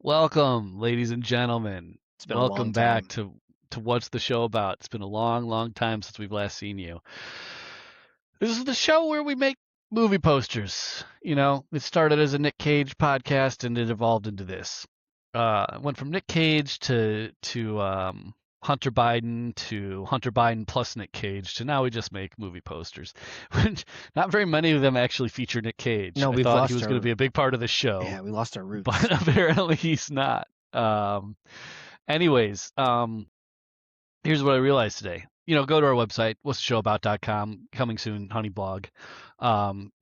Welcome, ladies and gentlemen. It's been a long Welcome back time. to What's the Show About? It's been a long, long time since we've last seen you. This is the show where we make movie posters. It started as a Nick Cage podcast and it evolved into this. It went from Nick Cage to Hunter Biden to Hunter Biden plus Nick Cage to now we just make movie posters. Which not very many of them actually feature Nick Cage. No, I we've thought he lost was going to our be a big part of the show, we lost our but roots. apparently he's not. Anyways, here's what I realized today. Go to our website, what'stheshowabout.com, coming soon, honey blog, um,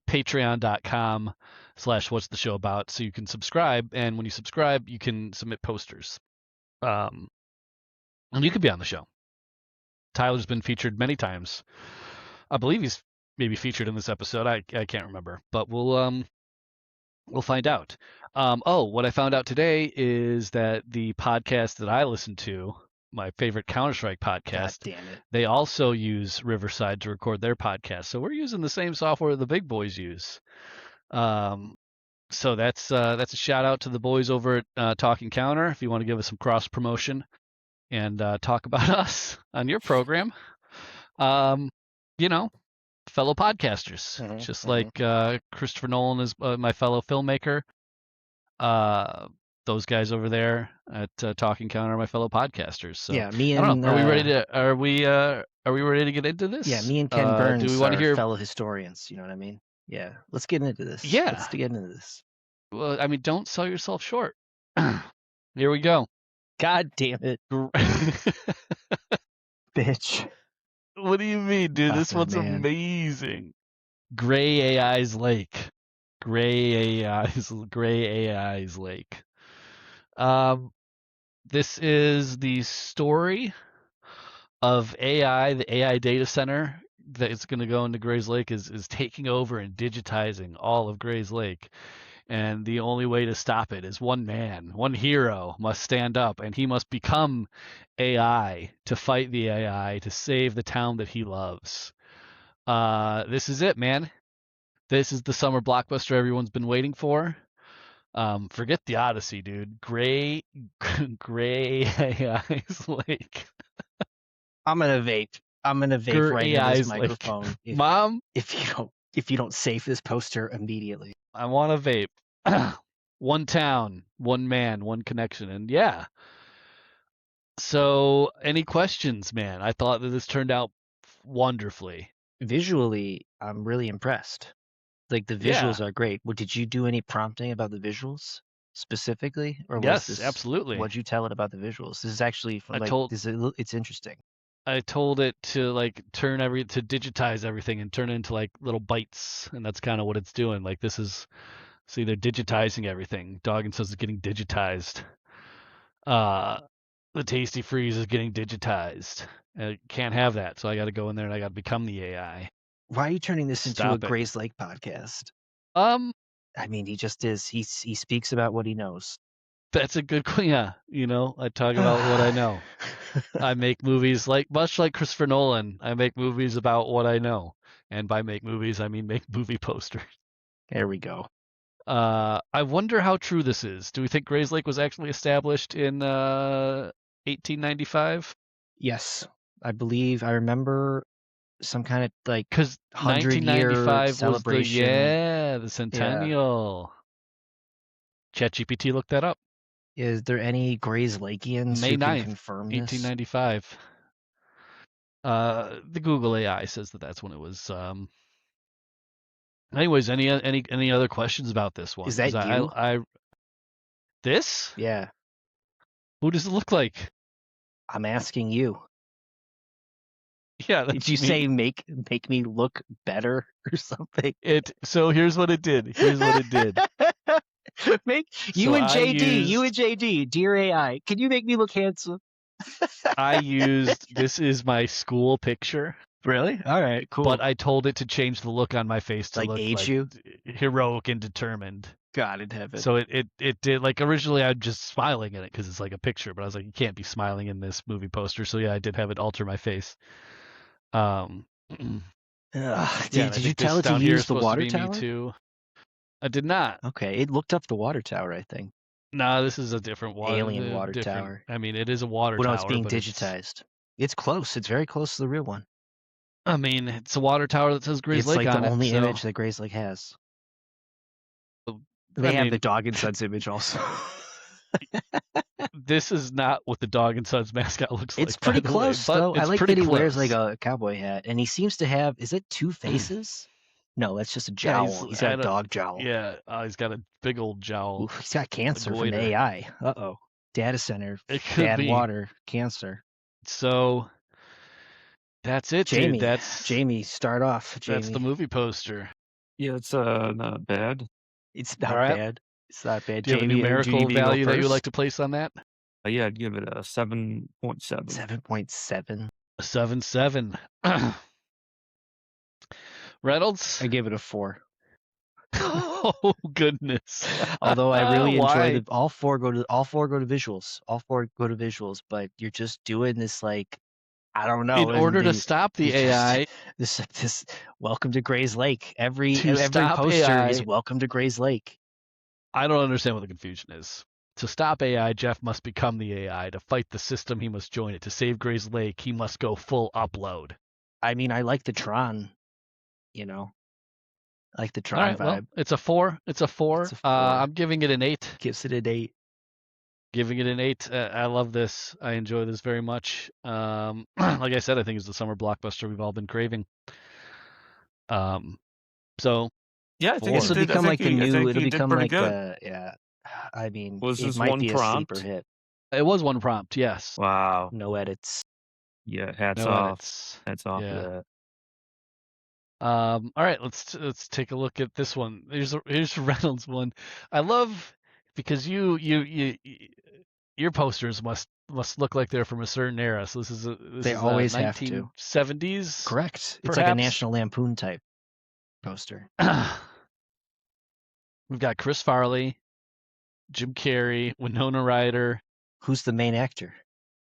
patreon.com/what's the show about, so you can subscribe, and when you subscribe, you can submit posters. And you could be on the show. Tyler's been featured many times. I believe he's maybe featured in this episode. I can't remember, but we'll find out. What I found out today is that the podcast that I listen to, my favorite Counter-Strike God podcast, damn it. they also use Riverside to record their podcast. So we're using the same software the big boys use. So that's a shout out to the boys over at Talking Counter. If you want to give us some cross promotion and talk about us on your program, um, you know, fellow podcasters, just like Christopher Nolan is my fellow filmmaker. Those guys over there at Talking Counter are my fellow podcasters. So Yeah, me I don't and know. Are we ready to get into this? me and Ken Do we Burns want to are hear? fellow historians, you know what I mean? Yeah. Let's get into this. Yeah. Let's get into this. Well, I mean, don't sell yourself short. Here we go. God damn it, bitch. What do you mean, dude? This one's Man. amazing. Gr-AI-slake. Gr-AI-slake. This is the story of AI, the AI data center that is going to go into Gray's Lake is taking over and digitizing all of Gray's Lake. And the only way to stop it is one man, one hero must stand up, and he must become AI to fight the AI to save the town that he loves. This is it, man. This is the summer blockbuster everyone's been waiting for. Forget the Odyssey, dude. Gr-AI-slake. I'm gonna vape. I'm gonna vape right into this Gr-AI-slake. microphone Mom, if you don't save this poster immediately. I want a vape. One town, one man, one connection. And yeah. So, any questions, man? I thought that this turned out wonderfully. Visually, I'm really impressed. Like the Yeah. visuals are great. Well, did you do any prompting about the visuals specifically, or was Yes, this absolutely. what'd you tell it about the visuals? This is actually from it's interesting. I told it to to digitize everything and turn it into like little bytes, and that's kind of what it's doing. Like this is see they're digitizing everything. Doggin says it's getting digitized. The Tasty Freeze is getting digitized. I can't have that, so I got to go in there and I got to become the AI. Why are you turning this into a Stop it. Gray's Lake podcast? I mean, he just is. He speaks about what he knows. That's a good yeah. I talk about what I know. I make movies much like Christopher Nolan. I make movies about what I know, and by make movies I mean make movie posters. There we go. I wonder how true this is. Do we think Gray's Lake was actually established in 1895? Yes, I believe I remember some kind of like Because 100-year was celebration. the centennial. ChatGPT looked that up. Is there any Gray's Lakeans May who 9th, can confirm this? 1895. The Google AI says that that's when it was. Anyways, any other questions about this one? Is that you? This? Yeah. Who does it look like? I'm asking you. Yeah. Did you say make me look better or something? So here's what it did. Make you and JD, dear AI, can you make me look handsome? I used this is my school picture. Really? All right, cool. But I told it to change the look on my face to like look age like you? Heroic and determined. God in heaven. So it did like originally I'm just smiling in it because it's like a picture, but I was like you can't be smiling in this movie poster. So yeah, I did have it alter my face. Did you tell it to use the water tower? I did not. Okay, it looked up the water tower, I think. Nah, this is a different water. Alien The water different. tower. I mean, it is a water Well, no, it's tower, being but it's. digitized. It's close. It's very close to the real one. I mean, it's a water tower that says Gray's It's Lake like the on it. only So, image that Gray's Lake has. I They have the mean, dog and sons image also. this is not what the dog and sons mascot looks It's like, by pretty the way, close but though. I it's like pretty that he wears like close. a cowboy hat, and he seems to have. Is it two faces? No, that's just a Yeah, jowl. He's got a dog jowl. yeah, he's got a big old Ooh, jowl, he's got a cancer from the goiter. AI. Uh-oh. Data center, It could bad be. water, cancer. So that's it, dude. Jamie, That's Jamie, start off, that's the Jamie. movie poster. Yeah, it's not bad. It's All not right. bad. It's not bad. Do you have a Jamie, do you need numerical me to go value that you would like to first? place on that? Yeah, I'd give it a 7.7. 7.7. 7.7. Reynolds. I give it a 4. Oh goodness. Although I really enjoy Why? the all four go to visuals. All four go to visuals, but you're just doing this like I don't know. In And order to the stop you the just AI, this welcome to Gray's Lake. to Every stop poster is AI, welcome to Gray's Lake. I don't understand what the confusion is. To stop AI, Jeff must become the AI. To fight the system, he must join it. To save Gray's Lake, he must go full upload. I mean, I like the Tron, you know. I like the All Tron right, well, vibe. it's a 4. It's a It's 4. a 4. I'm giving it an 8. Gives it an 8. Giving it an 8. I love this. I enjoy this very much. Like I said, I think it's the summer blockbuster we've all been craving. Um, so Yeah, I think This it will 4. did. I become think like the he, I new. think It'll he did become pretty like good. yeah. I mean, Was it this might one be a sleeper prompt? hit. It was one prompt, yes. Wow. No edits. Yeah, hats No off. edits. Hats off to Yeah. that. All right, let's take a look at this one. Here's Reynolds one. I love because your posters must look like they're from a certain era. So this They is always have to. 1970s, Correct. It's like a perhaps. National Lampoon type poster. We've got Chris Farley, Jim Carrey, Winona Ryder. Who's the main actor?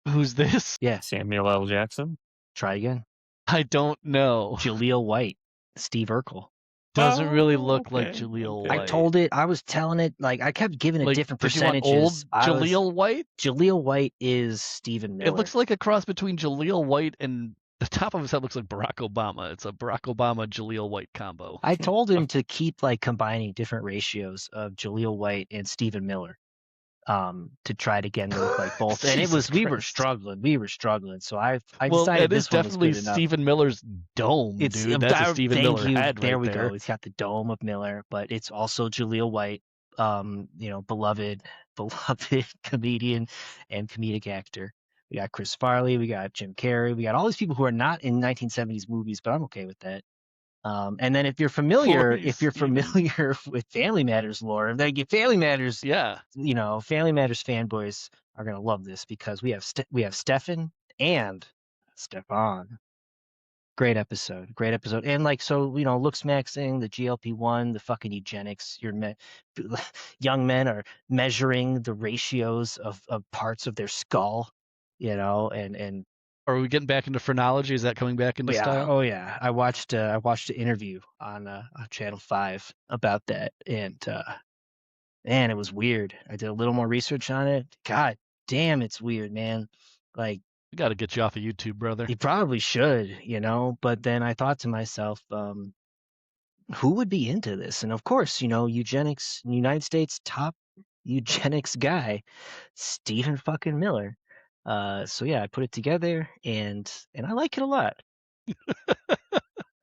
Who's this? Yeah. Samuel L. Jackson. Try again. I don't know. Jaleel White. Steve Urkel. Doesn't really Oh, look like okay. Jaleel Okay. I White. told it. I was telling it. Like I kept giving it Like, different did you want old percentages. Jaleel White? Jaleel White is Stephen Miller. It looks like a cross between Jaleel White and the top of his head looks like Barack Obama. It's a Barack Obama Jaleel White combo. I told him to keep like combining different ratios of Jaleel White and Stephen Miller. To try to get them to look like both. And it Jesus was we were Christ. struggling. We were struggling. So I Well, decided it is this one was definitely good enough. Stephen Miller's dome, It's dude. That's a Stephen thank Miller you. head There right we there. go. It's got the dome of Miller, but it's also Jaleel White, beloved comedian and comedic actor. We got Chris Farley, we got Jim Carrey, we got all these people who are not in 1970s movies, but I'm okay with that. And then if you're familiar with Family Matters lore, like if Family Matters, Yeah. Family Matters fanboys are gonna love this because we have Stefan and Stefan. Great episode, and like looks maxing, the GLP-1, the fucking eugenics. Young men are measuring the ratios of parts of their skull, and Are we getting back into phrenology? Is that coming back into style? oh yeah. I watched an interview on Channel 5 about that, and man, it was weird. I did a little more research on it. God damn, it's weird, man. Like We got to get you off of YouTube, brother. you probably should, but then I thought to myself, who would be into this? And of course, eugenics, United States top eugenics guy, Stephen fucking Miller. So yeah, I put it together and I like it a lot.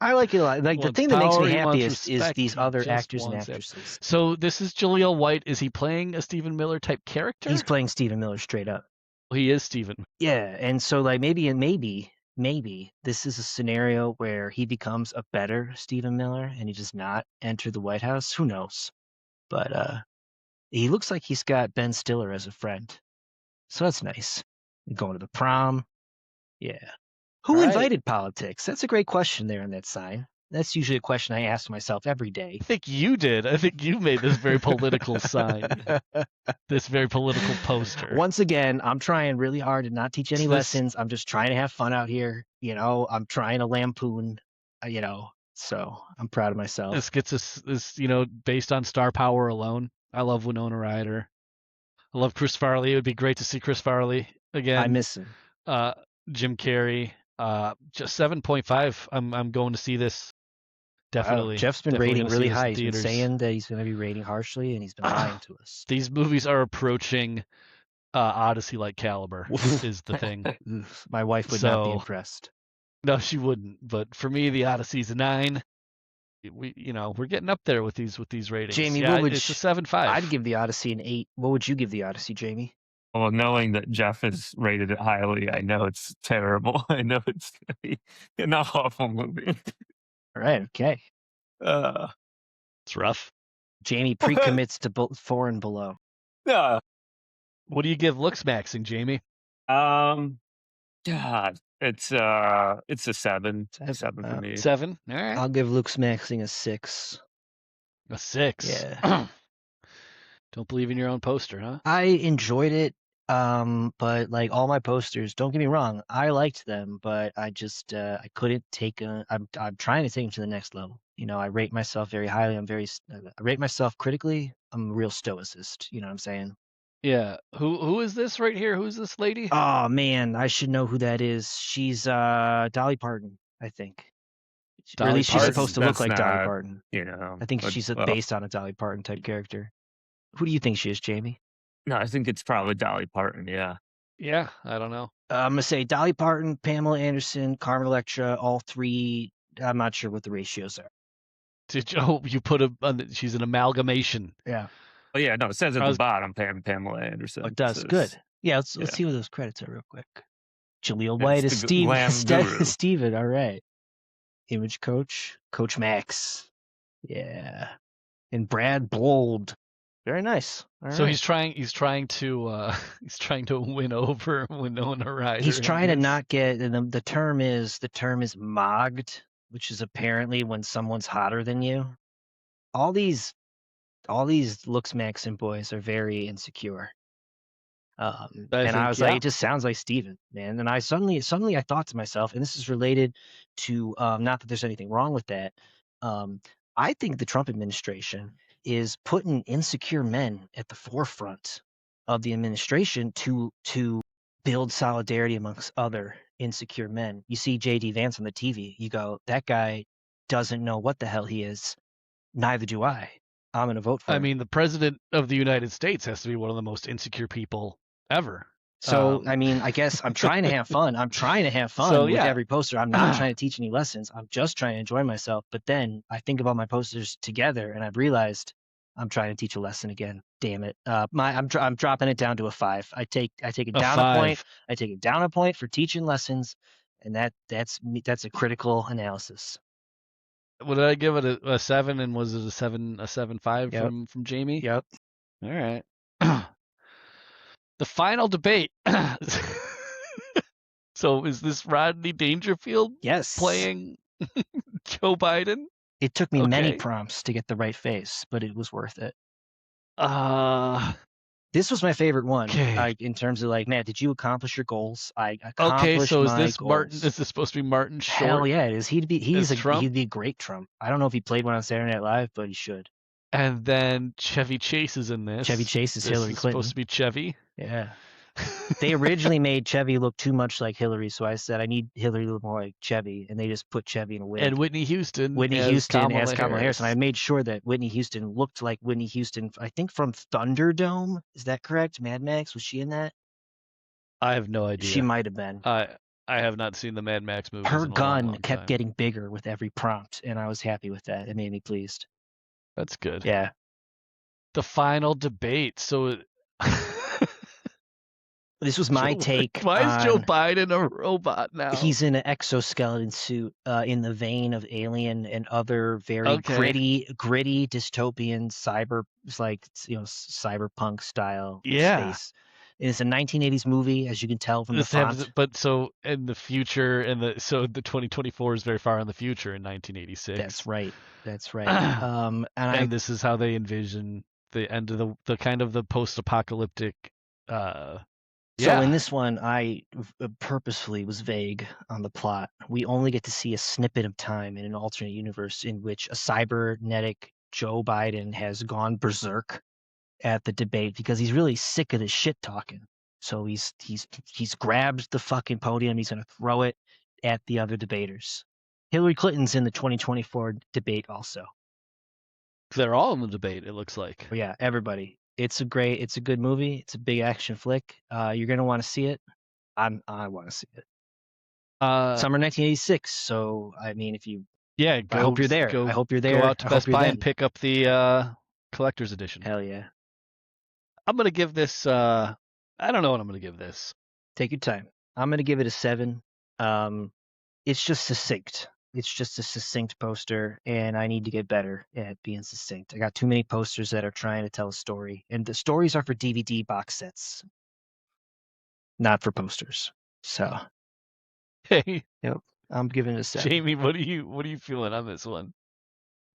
I like it a lot. Like the Wants thing that makes power, me he wants happiest is respect, these he other just actors and wants it. actresses. So this is Jaleel White. Is he playing a Stephen Miller type character? He's playing Stephen Miller straight up. Well, he is Stephen. Yeah, and so like maybe this is a scenario where he becomes a better Stephen Miller and he does not enter the White House. Who knows? But he looks like he's got Ben Stiller as a friend. So that's nice. Going to the prom. Yeah. Who All right. invited politics? That's a great question there on that sign. That's usually a question I ask myself every day. I think you did. I think you made this very political sign, this very political poster. Once again, I'm trying really hard to not teach any lessons. I'm just trying to have fun out here. I'm trying to lampoon, so I'm proud of myself. This gets us, based on star power alone. I love Winona Ryder. I love Chris Farley. It would be great to see Chris Farley again. I miss him. Jim Carrey. Just 7.5. I'm going to see this. Definitely. Wow. Jeff's been Definitely rating gonna see really this high. in He's been theaters. saying that he's going to be rating harshly, and he's been lying to us. These movies are approaching Odyssey-like caliber is the thing. My wife would not be impressed. No, she wouldn't. But for me, the Odyssey's a 9. We're getting up there with these ratings. Jamie, yeah, what would it's a 7.5. I'd give the Odyssey an 8. What would you give the Odyssey, Jamie? Well, knowing that Jeff has rated it highly, I know it's terrible. I know it's going to be an awful movie. All right, okay. It's rough. Jamie pre-commits to 4 and below. Yeah. What do you give looks maxing, Jamie? God, it's a 7. 7 for me. 7. All right. I'll give looks maxing a 6. A 6. Yeah. Don't believe in your own poster, huh? I enjoyed it, but like all my posters, don't get me wrong, I liked them, but I just I couldn't take I'm trying to take them to the next level. I rate myself very highly. I rate myself critically. I'm a real stoicist. You know what I'm saying? Yeah. Who is this right here? Who's this lady? Oh man, I should know who that is. She's Dolly Parton, I think. Or at least she's supposed to look like Dolly Parton. I think she's based on a Dolly Parton type character. Who do you think she is, Jamie? No, I think it's probably Dolly Parton. Yeah. Yeah, I don't know. I'm gonna say Dolly Parton, Pamela Anderson, Carmen Electra, all 3. I'm not sure what the ratios are. You put she's an amalgamation. Yeah. Oh yeah, no, it says at the bottom, Pamela Anderson. Oh, it does. So good. Yeah, let's see what those credits are real quick. Jaleel White is Steven. All right. Image coach, Coach Max. Yeah. And Brad Bold. Very nice. All so right. he's trying to win over Winona Ryder. He's trying to not get the term is mogged, which is apparently when someone's hotter than you. All these looks maxing boys are very insecure. I was like, it just sounds like Steven, man. And I suddenly I thought to myself, and this is related to not that there's anything wrong with that. I think the Trump administration is putting insecure men at the forefront of the administration to build solidarity amongst other insecure men. You see J.D. Vance on the TV, you go, that guy doesn't know what the hell he is. Neither do I. I'm going to vote for him. I mean, the president of the United States has to be one of the most insecure people ever. So, I mean, I guess I'm trying to have fun. I'm trying to have fun with every poster. I'm not trying to teach any lessons. I'm just trying to enjoy myself. But then I think about my posters together, and I've realized I'm trying to teach a lesson again. Damn it! I'm dropping it down to a 5. I take it down a point. I take it down a point for teaching lessons, and that's a critical analysis. What did I give it? A 7, and was it a 7.5 from Jamie? Yep. All right. The final debate. So is this Rodney Dangerfield playing Joe Biden? It took me many prompts to get the right face, but it was worth it. This was my favorite one. In terms of like, Matt, did you accomplish your goals? I accomplished so is my this goals. Martin? Is this supposed to be Martin Short? Hell yeah, it is. He'd be a great Trump. I don't know if he played one on Saturday Night Live, but he should. And then Chevy Chase is in this. Chevy Chase is Hillary Clinton. Supposed to be Chevy. Yeah. They originally made Chevy look too much like Hillary, so I said I need Hillary to look more like Chevy, and they just put Chevy in a wig. And Whitney Houston as Kamala Harris. And I made sure that Whitney Houston looked like Whitney Houston, I think from Thunderdome. Is that correct? Mad Max, was she in that? I have no idea. She might have been. I have not seen the Mad Max movies. Her gun kept getting bigger with every prompt, and I was happy with that. It made me pleased. That's good. Yeah. The final debate. So this was my take. Why is Joe Biden a robot now? He's in an exoskeleton suit in the vein of Alien and other very gritty dystopian cyberpunk style space. And it's a 1980s movie, as you can tell from the font. But so in the future, so the 2024 is very far in the future in 1986. That's right. And this is how they envision the end of the kind of the post-apocalyptic. So in this one, I purposefully was vague on the plot. We only get to see a snippet of time in an alternate universe in which a cybernetic Joe Biden has gone berserk at the debate because he's really sick of the shit talking. So he's grabbed the fucking podium. He's gonna throw it at the other debaters. Hillary Clinton's in the 2024 debate also. They're all in the debate, it looks like. But yeah, everybody. It's a good movie. It's a big action flick. You're gonna want to see it. I want to see it. Summer 1986. So I mean, yeah, I hope you're there. I hope you're there. Go out to I Best hope you're Buy then. and pick up the collector's edition. Hell yeah. I'm gonna give this. I don't know what I'm gonna give this. Take your time. I'm gonna give it a 7. It's just succinct. It's just a succinct poster, and I need to get better at being succinct. I got too many posters that are trying to tell a story, and the stories are for DVD box sets, not for posters. So, Hey, yep, I'm giving it a 7. Jamie, what are you feeling on this one?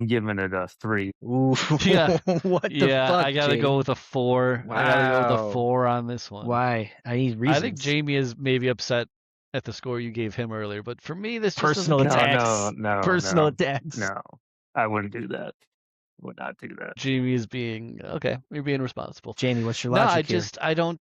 I'm giving it a 3. Ooh, Yeah, what the yeah, fuck? I gotta go with a 4. I gotta go with a Wow. 4 on this one. Why? I need reasons. I think Jamie is maybe upset at the score you gave him earlier, but for me, this just Personal doesn't count. attacks. No, Personal attacks. No, I wouldn't do that. Would not do that. Jamie is being okay. You're being responsible. Jamie, what's your No, logic here? I don't.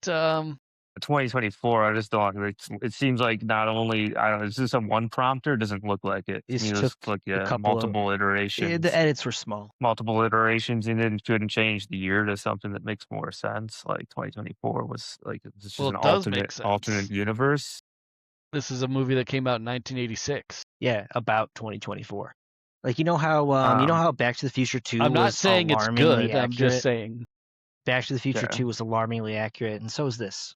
2024, I just don't. It seems like not only I don't know, is this a one prompter? It doesn't look like it. It It took looks like a couple of- multiple iterations. The edits were small. Multiple iterations, and then couldn't change the year to something that makes more sense. Like 2024 was like it's just Well, an it does make sense. alternate universe. This is a movie that came out in 1986. Yeah, about 2024. Like you know how Back to the Future 2 I'm not was saying it's alarmingly good. I'm just saying. Back to the Future Yeah. 2 was alarmingly accurate, and so is this.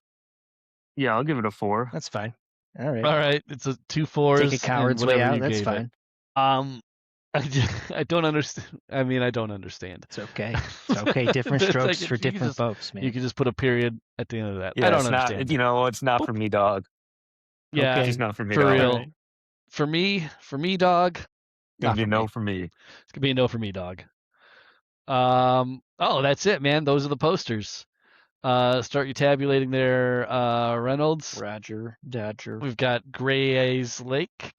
Yeah, I'll give it a 4. That's fine. All right. All right, it's a 2 4s. Take a coward's way out. That's fine. I don't understand. I mean, I don't understand. It's okay. It's okay. Different It's strokes like, for you can different just- folks, man. You can just put a period at the end of that. Yeah, I don't it's understand. not. It's not for me, dog. Yeah, Okay. It's not for me, for dog. real. Alright. For me, dog. Gonna Not be a for no me. for me. It's gonna be a no for me, dog. Oh, that's it, man. Those are the posters. Start you tabulating there, Reynolds. Roger, Dodger. We've got Gr-AI-slake.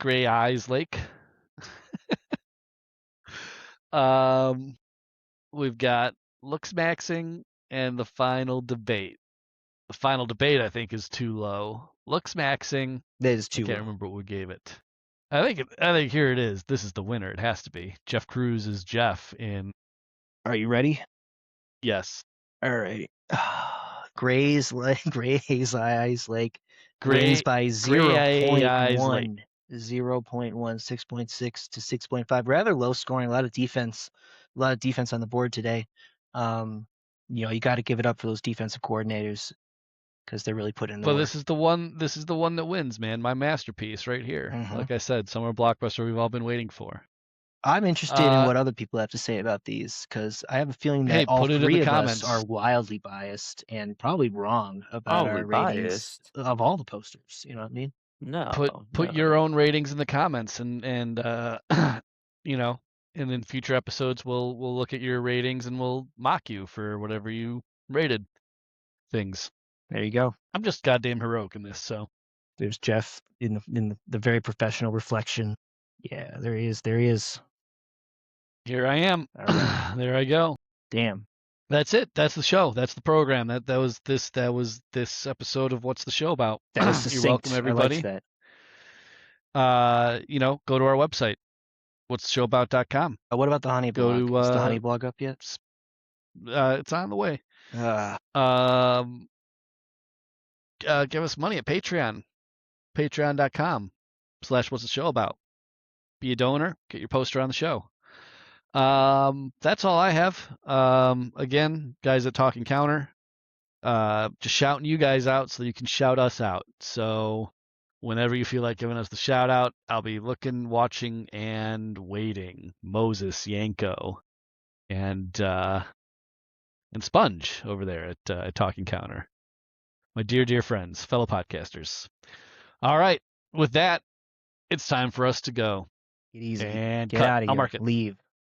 We've got looks maxing and the final debate. The final debate, I think, is too low. Looks maxing. That is I too can't low. remember what we gave it. I think here it is. This is the winner. It has to be. Jeff Cruz is Jeff in. Are you ready? Yes. All right. Gr-AI-slake wins by Gr-AI-slake. 0.1, 6.6 to 6.5. Rather low scoring. A lot of defense on the board today. You got to give it up for those defensive coordinators because they're really putting in the But work. this is the one that wins, man. My masterpiece right here. Mhm. Like I said, summer blockbuster we've all been waiting for. I'm interested in what other people have to say about these because I have a feeling that Hey, all put it in three the of comments. us are wildly biased and probably wrong about our ratings Biased. of all the posters. You know what I mean? No. Put your own ratings in the comments and you know, and in future episodes we'll look at your ratings and we'll mock you for whatever you rated things. There you go. I'm just goddamn heroic in this, so There's Jeff in the very professional reflection. Yeah, there he is. There he is. here I am. All right. There I go. Damn. That's it. That's the show. That's the program. That was this episode of What's the Show About. That was You're succinct. welcome, everybody. I liked that. Go to our website, what'stheshowabout.com. What about the Honey Go blog? to, Is the Honey blog up yet? It's on the way. Give us money at Patreon. Patreon.com/what'stheshowabout. Be a donor. Get your poster on the show. That's all I have. Again, guys at Talking Counter, just shouting you guys out so you can shout us out. So whenever you feel like giving us the shout out, I'll be looking, watching, and waiting. Moses, Yanko, and Sponge over there at Talking Counter. My dear friends, fellow podcasters. All right, with that, it's time for us to go. Get easy. And Get cut. out of here. I'll mark it. Leave.